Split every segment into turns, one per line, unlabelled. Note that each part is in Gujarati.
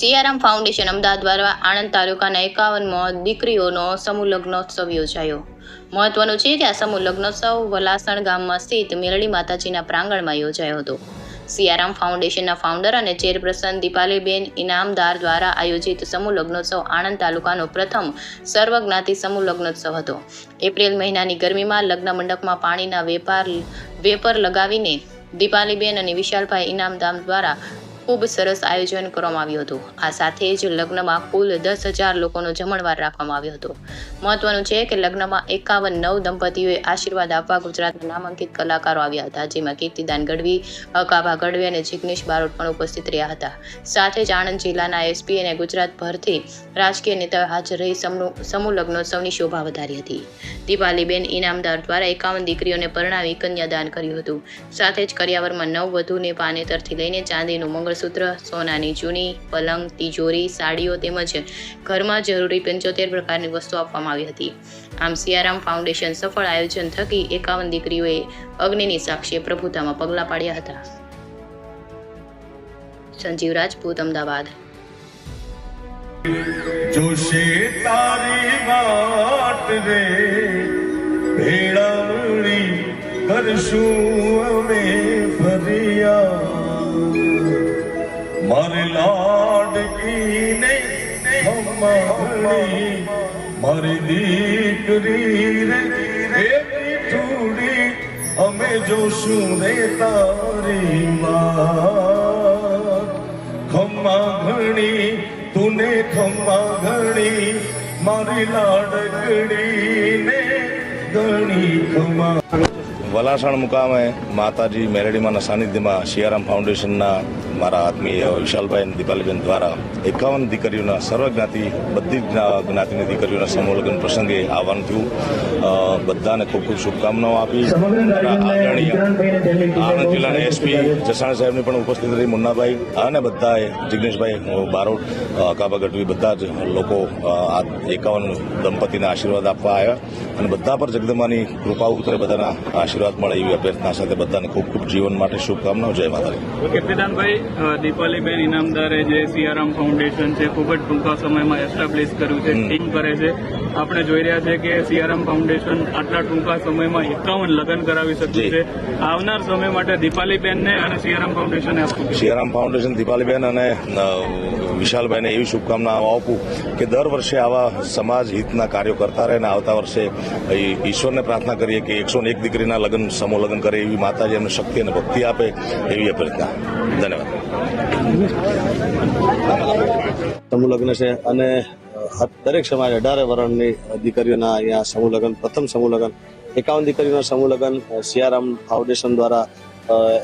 સિયારામ ફાઉન્ડેશન અમદાવાદ દ્વારા આણંદ તાલુકાના 51 દીકરીઓનો સમૂહ લગ્નોત્સવ યોજાયો. મહત્વનું છે કે આ સમૂહ લગ્નોત્સવ વલાસણ ગામમાં સ્થિત મેલડી માતાજીના પ્રાંગણમાં યોજાયો હતો. સિયારામ ફાઉન્ડેશનના ફાઉન્ડર અને ચેરપર્સન દીપાલીબેન ઇનામદાર દ્વારા આયોજિત સમૂહ લગ્નોત્સવ આણંદ તાલુકાનો પ્રથમ સર્વજ્ઞાતિ સમૂહ લગ્નોત્સવ હતો. એપ્રિલ મહિનાની ગરમીમાં લગ્ન મંડપમાં પાણીના વેપર લગાવીને દીપાલીબેન અને વિશાલભાઈ ઇનામદાર દ્વારા ખૂબ સરસ આયોજન કરવામાં આવ્યું હતું. આ સાથે જ લગ્નમાં કુલ 10,000 લોકોનો જમણવાર રાખવામાં આવ્યો હતો. મહત્વનું છે કે લગ્નમાં 51 દંપતીઓએ આશીર્વાદ આપવા ગુજરાતના નામાંકિત કલાકારો આવ્યા હતા, જેમાં કીર્તિદાન ગઢવી, અકાભા ગઢવી અને જિગ્નેશ બારોટ પણ ઉપસ્થિત રહ્યા હતા. સાથે જ આણંદ જિલ્લાના એસપી અને ગુજરાતભરથી રાજકીય નેતાઓ હાજર રહી સમૂહ લગ્નોત્સવની શોભા વધારી હતી. દીપાલીબેન ઇનામદાર દ્વારા 51 દીકરીઓને પરણાવી કન્યાદાન કર્યું હતું. સાથે જ કરિયાવરમાં નવવધૂને પાનેતરથી લઈને ચાંદીનું મંગળસૂત્ર, સોનાની ચૂની, પલંગ, તિજોરી, સાડીઓ તેમજ ઘરમાં જરૂરી 75 પ્રકારની વસ્તુઓ આપવામાં આવી હતી. આમ સિયારામ ફાઉન્ડેશન સફળ આયોજન થકી 51 દીકરીઓએ અગ્નિની સાક્ષીએ પ્રભુતામાં પગલાં પાડ્યા હતા. સંજીવ રાજપૂત, અમદાવાદ.
જોશે તારી વાટ રે ભેળવણી કરશું અમે ફરિયાદ, મારે લાડકીને ખમાણી મારી દીકરી રે એવી થોડી અમે જોશું રે તારી વાત. ખમા ઘણી તુને ખમા ઘણી મારી લાડકડી ને ઘણી ખમા.
વલાસણ મુકામે માતાજી મેલડીમાના સાનિધ્યમાં સિયારામ ફાઉન્ડેશનના મારા આત્મીય વિશાલભાઈ અને દીપાલીબેન દ્વારા 51 દીકરીઓના સર્વજ્ઞાતિ બધી જ જ્ઞાતિની દીકરીઓના સમૂહ લગ્ન પ્રસંગે આવવાનું થયું. બધાને ખૂબ ખૂબ શુભકામનાઓ આપી. આદરણીય આણંદ જિલ્લાના એસપી જસાણા સાહેબની પણ ઉપસ્થિત રહી, મુન્નાભાઈ અને બધાએ જિગ્નેશભાઈ બારોટ, અકાભા ગઢવી બધા જ લોકો આ 51 દંપતીના આશીર્વાદ આપવા આવ્યા અને બધા પર જગદંબાની કૃપા ઉતરે, બધાના આશીર્વાદ મળે એવી અભ્યર્થના સાથે બધાને ખૂબ ખૂબ જીવન માટે શુભકામનાઓ. જય માતાજી.
કીર્તિદાનભાઈ, દીપાલીબેન ઇનામદારે જે સિયારામ ફાઉન્ડેશન છે ખૂબ જ ટૂંકા સમયમાં એસ્ટાબ્લિશ કર્યું છે, ટીમ કરે છે. આપણે જોઈ રહ્યા છે કે સિયારામ ફાઉન્ડેશન આટલા ટૂંકા સમયમાં 51 લગ્ન કરાવી શક્યું છે. આવનાર સમય માટે દીપાલીબેનને અને સિયારામ ફાઉન્ડેશને આપવું.
સિયારામ ફાઉન્ડેશન દીપાલીબેન અને વિશાલભાઈને એવી શુભકામનાઓ આપું કે દર વર્ષે આવા સમાજ હિતના કાર્યો કરતા રહે અને આવતા વર્ષે ઈશ્વરને પ્રાર્થના કરીએ કે 101 દીકરીના લગ્ન સમૂહ લગ્ન કરે એવી માતાજી એમને શક્તિ અને ભક્તિ આપે એવી અભ્યર્થના. ધન્યવાદ.
સમૂહ લગ્ન છે અને દરેક સમાજ 18 વર્ષની દીકરીઓના અહીંયા સમૂહ લગ્ન, પ્રથમ સમૂહ લગ્ન 51 દીકરીઓના સમૂહ લગ્ન સિયારામ ફાઉન્ડેશન દ્વારા.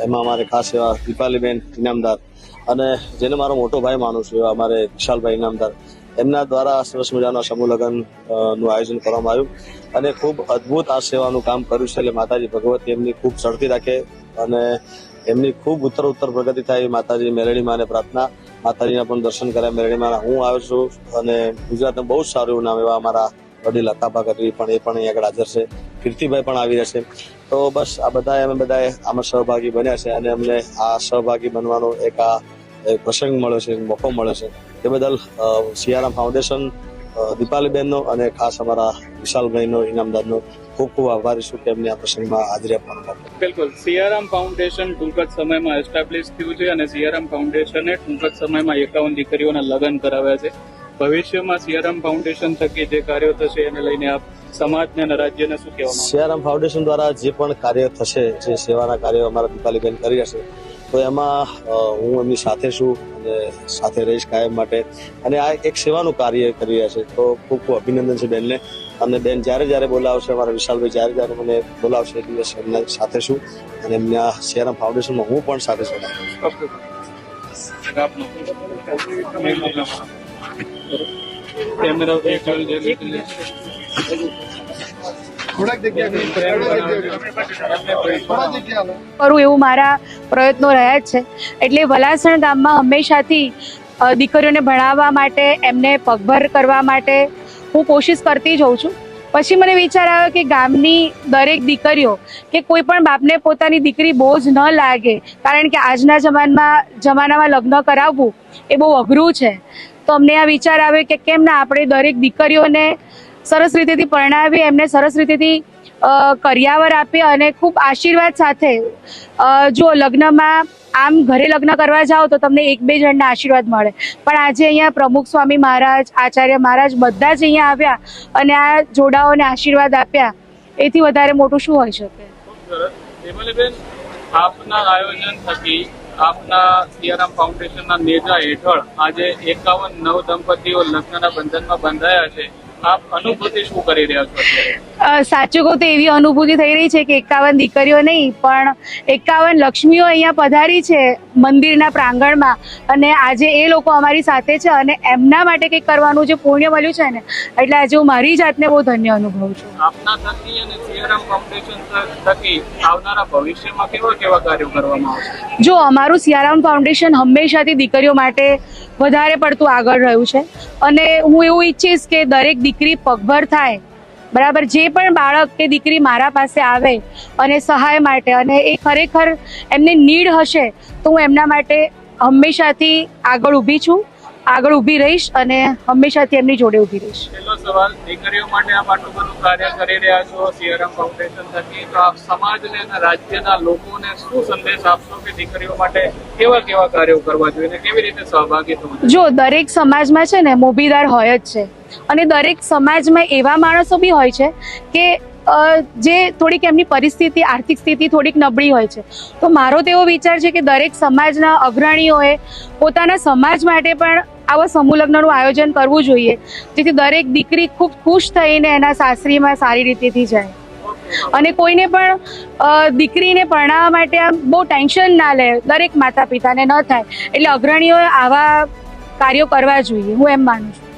એમાં અમારે ખાસ એવા દીપાલીબેન ઇનામદાર અને જેને મારો મોટો ભાઈ માનું છું એવા અમારે વિશાલભાઈ ઇનામદાર, એમના દ્વારા સરસ મજાના સમૂહ લગ્ન નું આયોજન કરવામાં આવ્યું અને ખૂબ અદભુત આ સેવાનું કામ કર્યું છે. એટલે માતાજી ભગવતી એમની ખૂબ ચડતી રાખે અને એમની ખૂબ ઉત્તર પ્રગતિ થાય એવી માતાજી મેલડીમાને પ્રાર્થના. માતાજીના પણ દર્શન કર્યા મેલડીમાના. હું આવ્યો છું અને ગુજરાતનું બહુ જ સારું એવું નામ એવા અમારા વડીલ અકાભા ગઢવી પણ એ પણ અહીં આગળ હાજર છે, કીર્તિભાઈ પણ આવી રહેશે. તો બસ આ બધાએ અમે બધાએ આમાં સહભાગી બન્યા છે અને અમને આ સહભાગી બનવાનો એક આ પ્રસંગ મળ્યો છે, મોકો મળ્યો છે. એ બદલ સિયારામ ફાઉન્ડેશન, દીપાલીબેનનો અને ખાસ અમારા વિશાલભાઈનો ઇનામદારનો ખૂબ ખૂબ આભારી છું કે એમને આ પ્રસંગમાં હાજરી આપવાનું.
બિલકુલ, સિયારામ ફાઉન્ડેશન ટૂંક જ સમયમાં એસ્ટાબ્લિશ થયું છે અને સિયારામ ફાઉન્ડેશને ટૂંક જ સમયમાં 51 દીકરીઓના લગ્ન કરાવ્યા છે. ભવિષ્યમાં સિયારામ ફાઉન્ડેશન થકી જે કાર્યો થશે એને લઈને આપ સમાજને અને રાજ્યને શું કહેવા માંગો? સિયારામ
ફાઉન્ડેશન દ્વારા જે પણ કાર્ય થશે, જે સેવાના કાર્યો અમારા દીપાલીબેન કરી હશે, તો એમાં હું એમની સાથે છું અને સાથે રહીશ કાયમ માટે. અને આ એક સેવાનું કાર્ય કરી રહ્યા છે, તો ખૂબ ખૂબ અભિનંદન છે બેનને. અને બેન જ્યારે બોલાવશે, અમારા વિશાલભાઈ જ્યારે મને બોલાવશે એ દિવસ એમના સાથે છું અને એમના સિયારામ ફાઉન્ડેશનમાં હું પણ સાથે છું.
કરું એવું મારા પ્રયત્નો રહ્યા જ છે. એટલે વલાસણ ગામમાં હંમેશાથી દીકરીઓને ભણાવવા માટે, એમને પગભર કરવા માટે હું કોશિશ કરતી જ હોઉં છું. પછી મને વિચાર આવ્યો કે ગામની દરેક દીકરીઓ કે કોઈ પણ બાપને પોતાની દીકરી બોજ ન લાગે, કારણ કે આજના જમાનામાં લગ્ન કરાવવું એ બહુ અઘરું છે. તો અમને આ વિચાર આવ્યો કે કેમ ના આપણે દરેક દીકરીઓને સરસ રીતેથી પરણાવી, એમને સરસ રીતેથી કરિયાવર આપીએ અને ખૂબ આશીર્વાદ સાથે જો લગ્નમાં આમ ઘરે લગ્ન કરવા જાઓ તો તમને એક બે જણના આશીર્વાદ મળે, પણ આજે અહીંયા પ્રમુખ સ્વામી મહારાજ, આચાર્ય મહારાજ બધા જ અહીંયા આવ્યા અને આ જોડાઓને આશીર્વાદ આપ્યા, એથી વધારે મોટું શું હોઈ શકે.
દિપાલીબેન, આપના આયોજન થકી આપના સિયારામ ફાઉન્ડેશનના નેજા હેઠળ આજે 51 નવ દંપતીઓ લગ્નના બંધનમાં બંધાયા છે. આપ અનુભૂતિ શું કરી રહ્યા છો અત્યારે?
સાચું કહું તો એવી અનુભૂતિ થઈ રહી છે કે 51 દીકરીઓ નહીં પણ 51 લક્ષ્મીઓ અહીંયા પધારી છે મંદિરના પ્રાંગણમાં, અને આજે એ લોકો અમારી સાથે છે અને એમના માટે કંઈક કરવાનું જે પુણ્ય મળ્યું છે ને, એટલે આજે હું મારી જાતને બહુ ધન્ય અનુભવું છું.
આપના થકી અને સિયારામ ફાઉન્ડેશન થકી આવનારા ભવિષ્યમાં કેવા કેવા કાર્યો કરવામાં આવશે?
જો અમારું સિયારામ ફાઉન્ડેશન હંમેશાથી દીકરીઓ માટે વધારે પડતું આગળ રહ્યું છે અને હું એવું ઈચ્છીશ કે દરેક દીકરી પગભર થાય, બરાબર. જે પણ બાળક કે દીકરી મારા પાસે આવે અને સહાય માટે, અને એ ખરેખર એમને નીડ હશે તો હું એમના માટે હંમેશાથી આગળ ઊભી છું, આગળ ઊભી રહીશ અને હંમેશાથી એમની જોડે ઊભી રહીશ.
પહેલો સવાલ, દીકરીઓ માટે આપ આટલું બધું કાર્ય કરી રહ્યા છો સિયારામ ફાઉન્ડેશન થકી, તો આપ સમાજને અને રાજ્યના લોકોને શું સંદેશ આપશો કે દીકરીઓ માટે કેવા કેવા કાર્યો કરવા જોઈએ અને કેવી રીતે સહભાગી થવું જોઈએ?
જો દરેક સમાજમાં છે ને મોભીદાર હોય જ છે, અને દરેક સમાજમાં એવા માણસો બી હોય છે કે જે થોડીક એમની પરિસ્થિતિ, આર્થિક સ્થિતિ થોડીક નબળી હોય છે. તો મારો તો એવો વિચાર છે કે દરેક સમાજના અગ્રણીઓએ પોતાના સમાજ માટે પણ આવા સમૂહ લગ્નનું આયોજન કરવું જોઈએ, જેથી દરેક દીકરી ખૂબ ખુશ થઈને એના સાસરીમાં સારી રીતેથી જાય. અને કોઈને પણ દીકરીને પરણાવવા માટે આમ બહુ ટેન્શન ના લે, દરેક માતા પિતાને ન થાય, એટલે અગ્રણીઓએ આવા કાર્યો કરવા જોઈએ, હું એમ માનું છું.